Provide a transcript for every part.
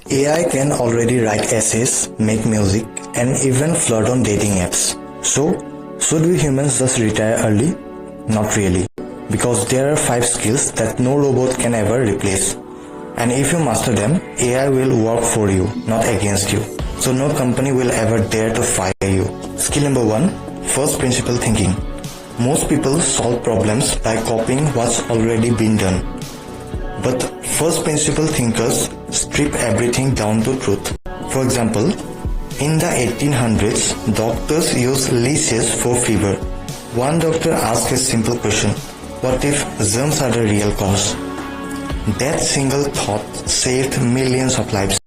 AI can already write essays, make music, and even flirt on dating apps. So, should we humans just retire early? Not really, because there are 5 skills that no robot can ever replace. And if you master them, AI will work for you, not against you. So no company will ever dare to fire you. Skill number 1, first principle thinking. Most people solve problems by copying what's already been done. But first principle thinkers strip everything down to truth. For example, in the 1800s, doctors used leeches for fever. One doctor asked a simple question: what if germs are the real cause? That single thought saved millions of lives.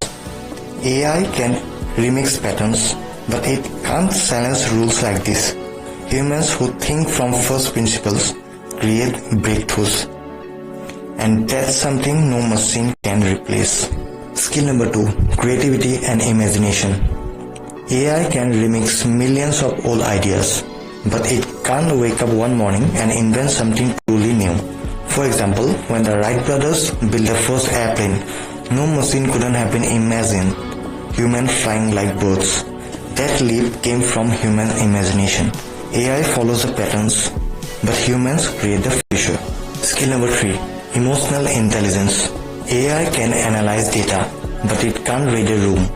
AI can remix patterns, but it can't silence rules like this. Humans who think from first principles create breakthroughs. And that's something no machine can replace. Skill number 2, creativity and imagination. AI can remix millions of old ideas, but it can't wake up one morning and invent something truly new. For example, when the Wright brothers built the first airplane, no machine couldn't have been imagined humans flying like birds. That leap came from human imagination. AI follows the patterns, but humans create the future. Skill number 3, emotional intelligence. AI can analyze data, but it can't read a room,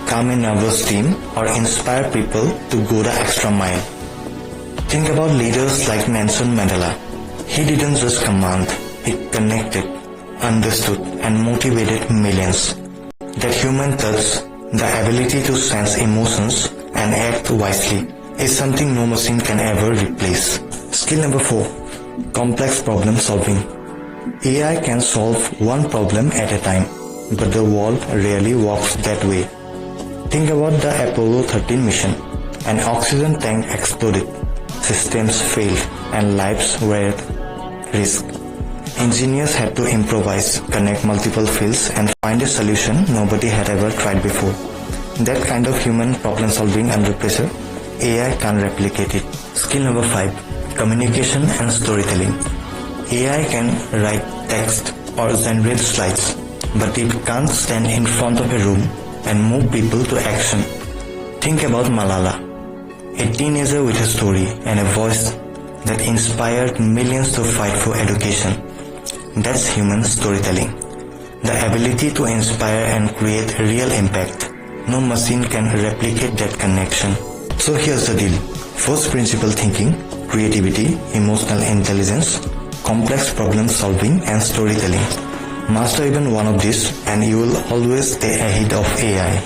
calm a nervous team, or inspire people to go the extra mile. Think about leaders like Nelson Mandela. He didn't just command, he connected, understood, and motivated millions. That human touch, the ability to sense emotions and act wisely, is something no machine can ever replace. Skill number 4, complex problem solving. AI can solve one problem at a time, but the world rarely works that way. Think about the Apollo 13 mission. An oxygen tank exploded, systems failed, and lives were at risk. Engineers had to improvise, connect multiple fields, and find a solution nobody had ever tried before. That kind of human problem solving under pressure, AI can't replicate it. Skill number 5, communication and storytelling. AI can write text or generate slides, but it can't stand in front of a room and move people to action. Think about Malala, a teenager with a story and a voice that inspired millions to fight for education. That's human storytelling. The ability to inspire and create real impact. No machine can replicate that connection. So here's the deal. First principle thinking, creativity, emotional intelligence, complex problem solving, and storytelling. Master even one of these and you will always stay ahead of AI.